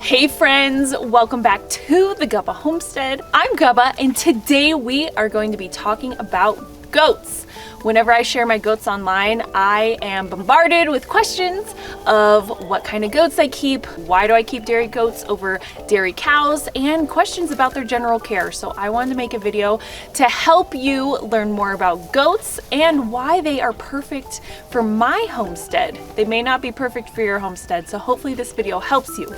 Hey friends, welcome back to the Gubba Homestead. I'm Gubba and today we are going to be talking about goats. Whenever I share my goats online, I am bombarded with questions of what kind of goats I keep, why do I keep dairy goats over dairy cows, and questions about their general care. So I wanted to make a video to help you learn more about goats and why they are perfect for my homestead. They may not be perfect for your homestead, so hopefully this video helps you.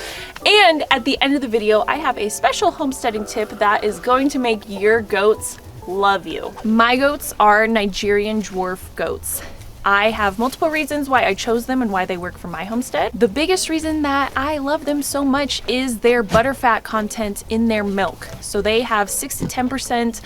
And at the end of the video, I have a special homesteading tip that is going to make your goats love you. My goats are Nigerian dwarf goats. I have multiple reasons why I chose them and why they work for my homestead. The biggest reason that I love them so much is their butterfat content in their milk. So they have 6 to 10%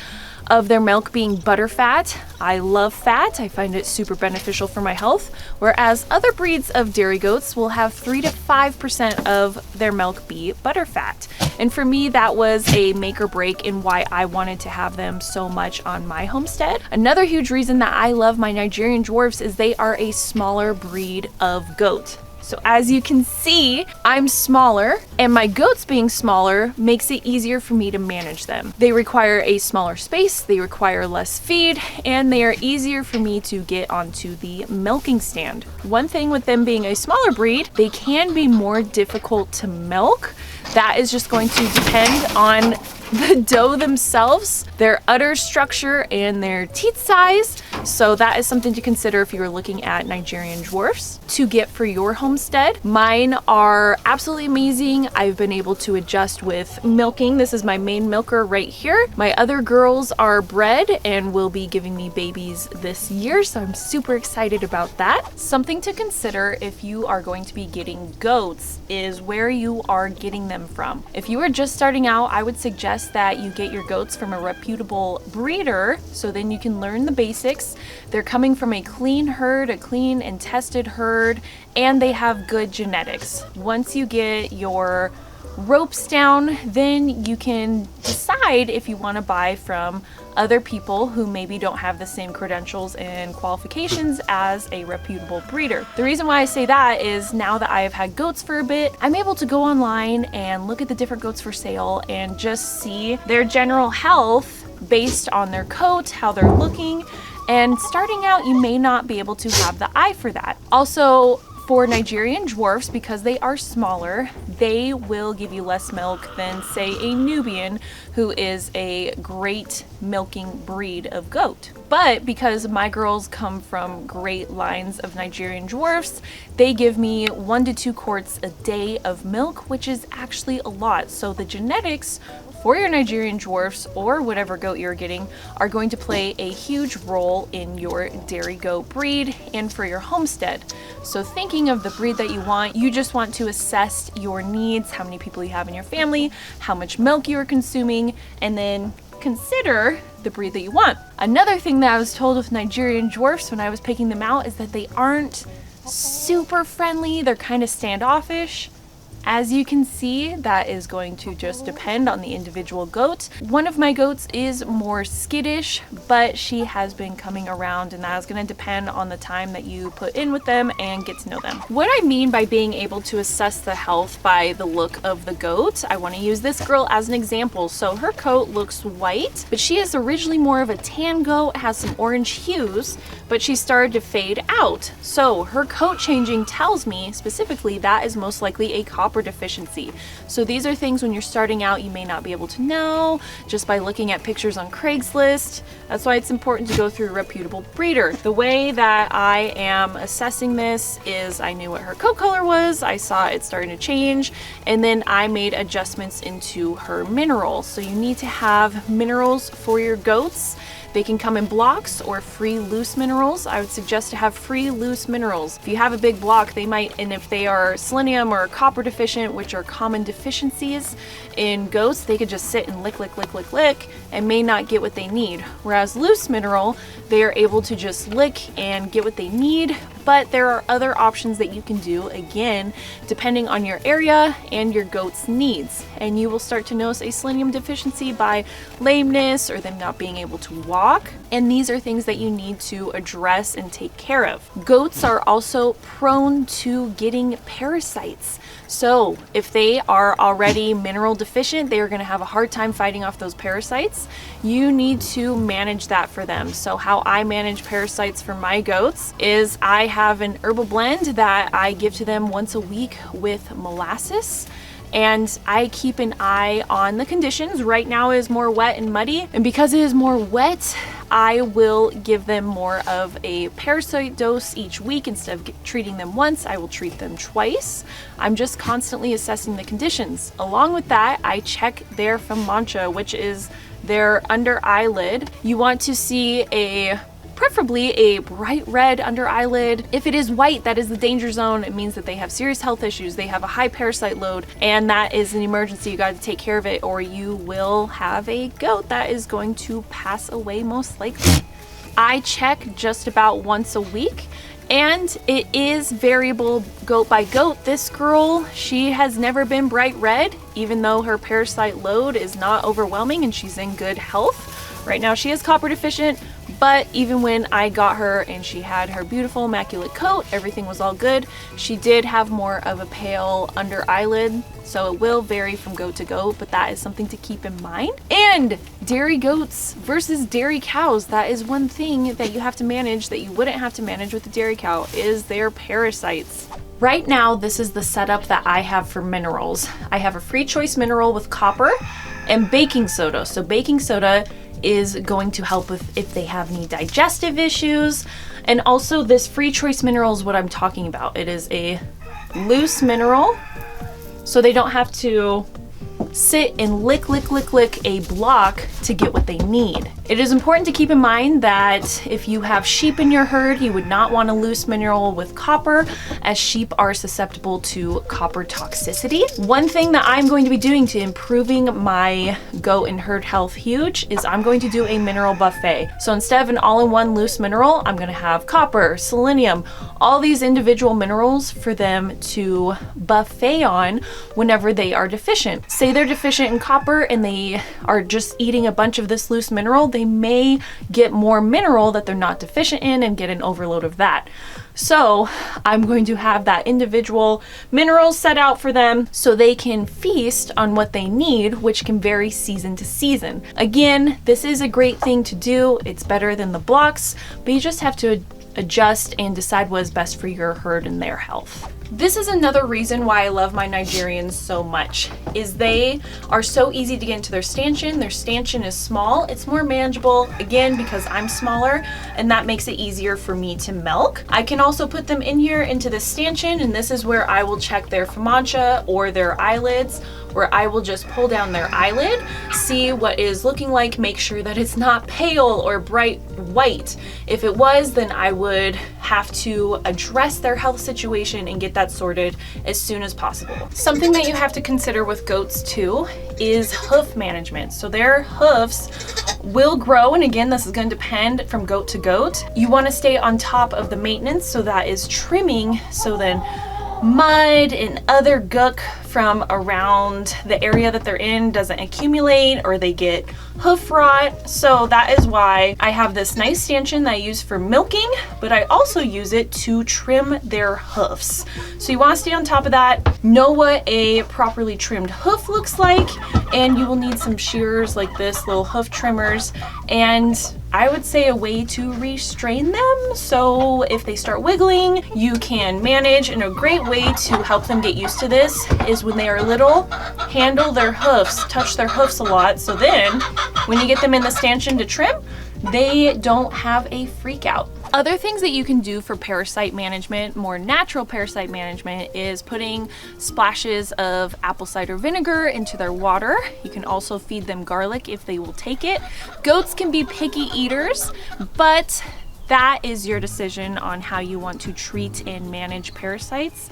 of their milk being butterfat. I love fat. I find it super beneficial for my health, whereas other breeds of dairy goats will have 3 to 5% of their milk be butterfat. And for me, that was a make or break in why I wanted to have them so much on my homestead. Another huge reason that I love my Nigerian dwarfs is they are a smaller breed of goat. So as you can see, I'm smaller, and my goats being smaller makes it easier for me to manage them. They require a smaller space, they require less feed, and they are easier for me to get onto the milking stand. One thing with them being a smaller breed, they can be more difficult to milk. That is just going to depend on the doe themselves, their udder structure, and their teat size. So that is something to consider if you're looking at Nigerian dwarfs to get for your homestead. Mine are absolutely amazing. I've been able to adjust with milking. This is my main milker right here. My other girls are bred and will be giving me babies this year, so I'm super excited about that. Something to consider if you are going to be getting goats is where you are getting them from. If you are just starting out, I would suggest that you get your goats from a reputable breeder, so then you can learn the basics. They're coming from a clean herd, a clean and tested herd, and they have good genetics. Once you get your ropes down, then you can decide if you want to buy from other people who maybe don't have the same credentials and qualifications as a reputable breeder. The reason why I say that is now that I have had goats for a bit, I'm able to go online and look at the different goats for sale and just see their general health based on their coat, how they're looking. And starting out, you may not be able to have the eye for that. Also, for Nigerian dwarfs, because they are smaller, they will give you less milk than, say, a Nubian, who is a great milking breed of goat. But because my girls come from great lines of Nigerian dwarfs, they give me 1 to 2 quarts a day of milk, which is actually a lot. So the genetics for your Nigerian dwarfs or whatever goat you're getting are going to play a huge role in your dairy goat breed and for your homestead. So thinking of the breed that you want, you just want to assess your needs, how many people you have in your family, how much milk you are consuming, and then consider the breed that you want. Another thing that I was told with Nigerian dwarfs when I was picking them out is that they aren't super friendly. They're kind of standoffish. As you can see, that is going to just depend on the individual goat. One of my goats is more skittish, but she has been coming around, and that is going to depend on the time that you put in with them and get to know them. What I mean by being able to assess the health by the look of the goat, I want to use this girl as an example. So her coat looks white, but she is originally more of a tan goat, has some orange hues, but she started to fade out. So her coat changing tells me specifically that is most likely a copper deficiency. So these are things when you're starting out you may not be able to know just by looking at pictures on Craigslist. That's why it's important to go through a reputable breeder. The way that I am assessing this is I knew what her coat color was, I saw it starting to change, and then I made adjustments into her minerals. So you need to have minerals for your goats. They can come in blocks or free loose minerals. I would suggest to have free loose minerals. If you have a big block, they might, and if they are selenium or copper deficient, which are common deficiencies in goats, they could just sit and lick and may not get what they need. Whereas loose mineral, they are able to just lick and get what they need, but there are other options that you can do, again, depending on your area and your goat's needs. And you will start to notice a selenium deficiency by lameness or them not being able to walk. And these are things that you need to address and take care of. Goats are also prone to getting parasites. So if they are already mineral deficient, they are going to have a hard time fighting off those parasites. You need to manage that for them. So how I manage parasites for my goats is I have an herbal blend that I give to them once a week with molasses. And I keep an eye on the conditions. Right now it is more wet and muddy. And because it is more wet, I will give them more of a parasite dose each week. Instead of treating them once, I will treat them twice. I'm just constantly assessing the conditions. Along with that, I check their FAMANCHA, which is their under eyelid. You want to see preferably a bright red under eyelid. If it is white, that is the danger zone. It means that they have serious health issues. They have a high parasite load, and that is an emergency. You got to take care of it, or you will have a goat that is going to pass away most likely. I check just about once a week, and it is variable goat by goat. This girl, she has never been bright red, even though her parasite load is not overwhelming and she's in good health. Right now she is copper deficient, but even when I got her and she had her beautiful immaculate coat, everything was all good. She did have more of a pale under eyelid, so it will vary from goat to goat, but that is something to keep in mind. And dairy goats versus dairy cows, that is one thing that you have to manage that you wouldn't have to manage with a dairy cow, is their parasites. Right now, this is the setup that I have for minerals. I have a free choice mineral with copper and baking soda. So baking soda is going to help with if they have any digestive issues. And also this free choice mineral is what I'm talking about. It is a loose mineral, so they don't have to sit and lick a block to get what they need. It is important to keep in mind that if you have sheep in your herd, you would not want a loose mineral with copper, as sheep are susceptible to copper toxicity. One thing that I'm going to be doing to improving my goat and herd health huge is I'm going to do a mineral buffet. So instead of an all-in-one loose mineral, I'm going to have copper, selenium, all these individual minerals for them to buffet on whenever they are deficient. Say they're deficient in copper and they are just eating a bunch of this loose mineral, they may get more mineral that they're not deficient in and get an overload of that. So I'm going to have that individual minerals set out for them so they can feast on what they need, which can vary season to season. Again, this is a great thing to do. It's better than the blocks, but you just have to adjust and decide what is best for your herd and their health. This is another reason why I love my Nigerians so much, is they are so easy to get into their stanchion. Their stanchion is small, it's more manageable, again, because I'm smaller, and that makes it easier for me to milk. I can also put them in here into the stanchion, and this is where I will check their FAMANCHA or their eyelids, where I will just pull down their eyelid, see what is looking like, make sure that it's not pale or bright white. If it was, then I would have to address their health situation and get that sorted as soon as possible. Something that you have to consider with goats too is hoof management. So their hoofs will grow, and again, this is going to depend from goat to goat. You want to stay on top of the maintenance, so that is trimming, so then mud and other gook from around the area that they're in doesn't accumulate or they get hoof rot. So that is why I have this nice stanchion that I use for milking, but I also use it to trim their hoofs. So you want to stay on top of that, know what a properly trimmed hoof looks like, and you will need some shears like this, little hoof trimmers, and I would say a way to restrain them. So if they start wiggling, you can manage, and a great way to help them get used to this is when they are little, handle their hoofs, touch their hoofs a lot, so then when you get them in the stanchion to trim, they don't have a freak out. Other things that you can do for parasite management, more natural parasite management, is putting splashes of apple cider vinegar into their water. You can also feed them garlic if they will take it. Goats can be picky eaters, but that is your decision on how you want to treat and manage parasites.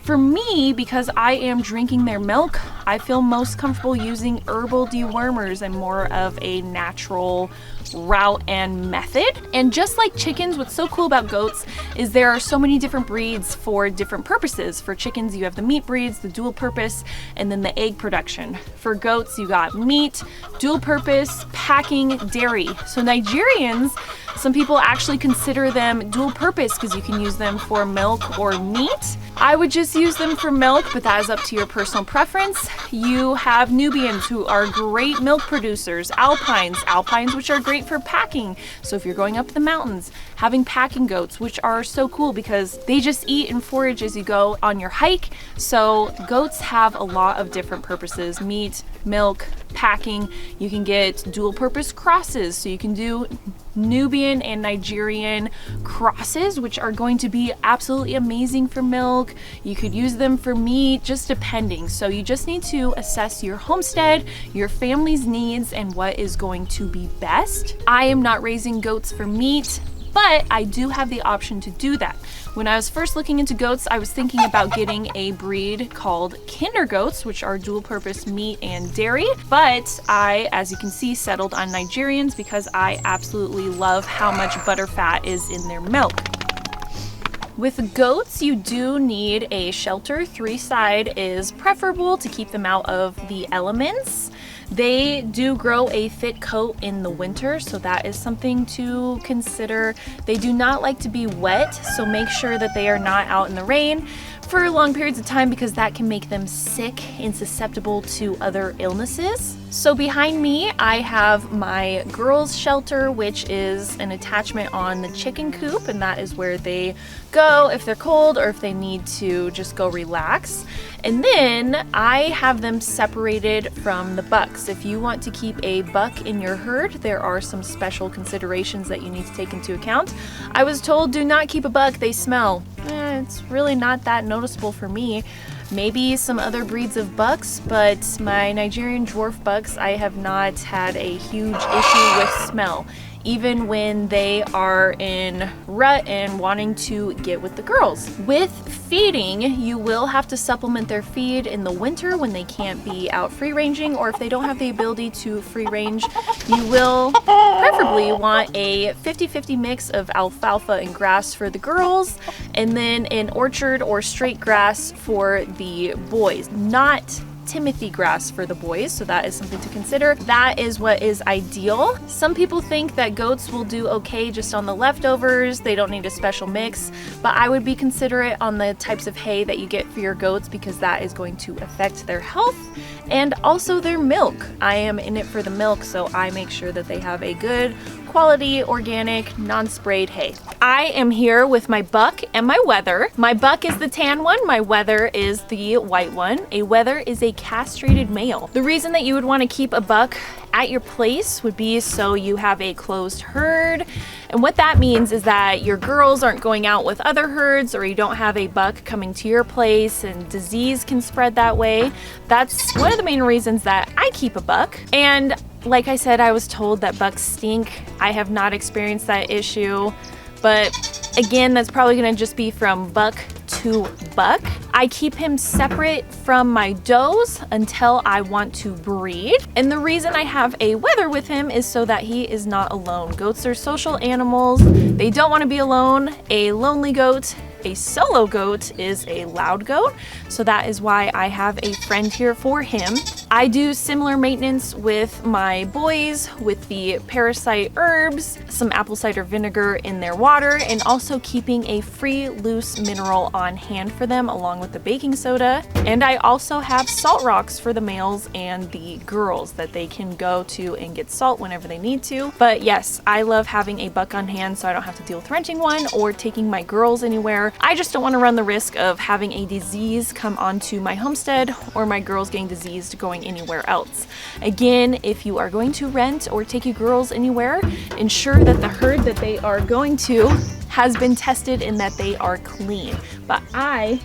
For me, because I am drinking their milk, I feel most comfortable using herbal dewormers and more of a natural route and method. And just like chickens, what's so cool about goats is there are so many different breeds for different purposes. For chickens, you have the meat breeds, the dual purpose, and then the egg production. For goats, you got meat, dual purpose, packing, dairy. So Nigerians, some people actually consider them dual purpose because you can use them for milk or meat. I would just use them for milk, but that is up to your personal preference. You have Nubians who are great milk producers, alpines which are great for packing. So if you're going up the mountains, having packing goats, which are so cool because they just eat and forage as you go on your hike. So goats have a lot of different purposes: meat, milk, packing. You can get dual purpose crosses, so you can do Nubian and Nigerian crosses, which are going to be absolutely amazing for milk. You could use them for meat, just depending. So you just need to assess your homestead, your family's needs, and what is going to be best. I am not raising goats for meat, but I do have the option to do that. When I was first looking into goats, I was thinking about getting a breed called Kinder goats, which are dual purpose meat and dairy. But I, as you can see, settled on Nigerians because I absolutely love how much butter fat is in their milk. With goats, you do need a shelter. 3-side is preferable to keep them out of the elements. They do grow a thick coat in the winter, so that is something to consider. They do not like to be wet, so make sure that they are not out in the rain for long periods of time because that can make them sick and susceptible to other illnesses. So behind me, I have my girls' shelter, which is an attachment on the chicken coop, and that is where they go if they're cold or if they need to just go relax. And then I have them separated from the bucks. If you want to keep a buck in your herd, there are some special considerations that you need to take into account. I was told do not keep a buck, they smell. It's really not that noticeable for me. Maybe some other breeds of bucks, but my Nigerian dwarf bucks, I have not had a huge issue with smell, even when they are in rut and wanting to get with the girls. With feeding, you will have to supplement their feed in the winter when they can't be out free ranging, or if they don't have the ability to free range, you will preferably want a 50-50 mix of alfalfa and grass for the girls, and then an orchard or straight grass for the boys. Not Timothy grass for the boys, so that is something to consider. That is what is ideal. Some people think that goats will do okay just on the leftovers, they don't need a special mix, but I would be considerate on the types of hay that you get for your goats because that is going to affect their health and also their milk. I am in it for the milk, so I make sure that they have a good quality, organic, non-sprayed hay. I am here with my buck and my wether. My buck is the tan one, my wether is the white one. A wether is a castrated male. The reason that you would want to keep a buck at your place would be so you have a closed herd. And what that means is that your girls aren't going out with other herds, or you don't have a buck coming to your place and disease can spread that way. That's one of the main reasons that I keep a buck. And like I said, I was told that bucks stink. I have not experienced that issue, but again, that's probably gonna just be from buck to buck. I keep him separate from my does until I want to breed. And the reason I have a wether with him is so that he is not alone. Goats are social animals. They don't want to be alone. A lonely goat, a solo goat, is a loud goat. So that is why I have a friend here for him. I do similar maintenance with my boys with the parasite herbs, some apple cider vinegar in their water, and also keeping a free loose mineral on hand for them along with the baking soda. And I also have salt rocks for the males and the girls that they can go to and get salt whenever they need to. But yes, I love having a buck on hand so I don't have to deal with renting one or taking my girls anywhere. I just don't want to run the risk of having a disease come onto my homestead or my girls getting diseased going anywhere else. Again, if you are going to rent or take your girls anywhere, ensure that the herd that they are going to has been tested and that they are clean. But I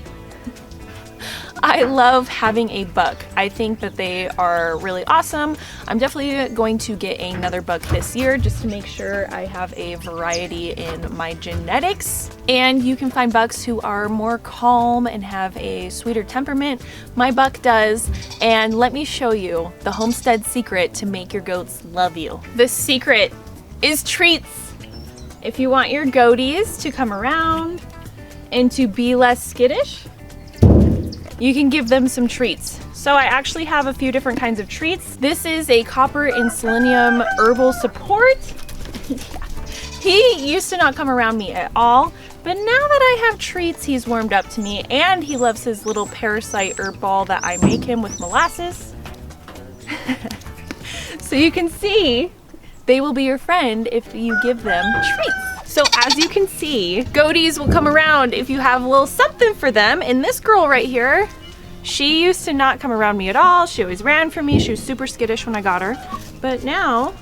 I love having a buck. I think that they are really awesome. I'm definitely going to get another buck this year just to make sure I have a variety in my genetics. And you can find bucks who are more calm and have a sweeter temperament. My buck does. And let me show you the Homestead secret to make your goats love you. The secret is treats. If you want your goaties to come around and to be less skittish, you can give them some treats. So I actually have a few different kinds of treats. This is a copper and selenium herbal support. He used to not come around me at all, but now that I have treats, he's warmed up to me, and he loves his little parasite herb ball that I make him with molasses. So you can see, they will be your friend if you give them treats. So as you can see, goaties will come around if you have a little something for them. And this girl right here, she used to not come around me at all. She always ran from me. She was super skittish when I got her. But now,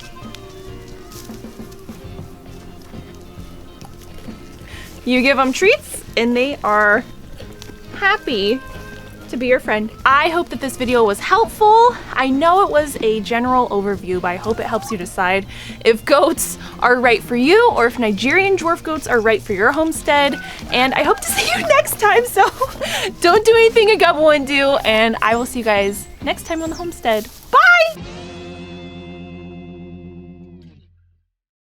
you give them treats and they are happy to be your friend. I hope that this video was helpful. I know it was a general overview, but I hope it helps you decide if goats are right for you or if Nigerian dwarf goats are right for your homestead. And I hope to see you next time, so don't do anything a Gubba wouldn't do, and I will see you guys next time on the homestead. Bye!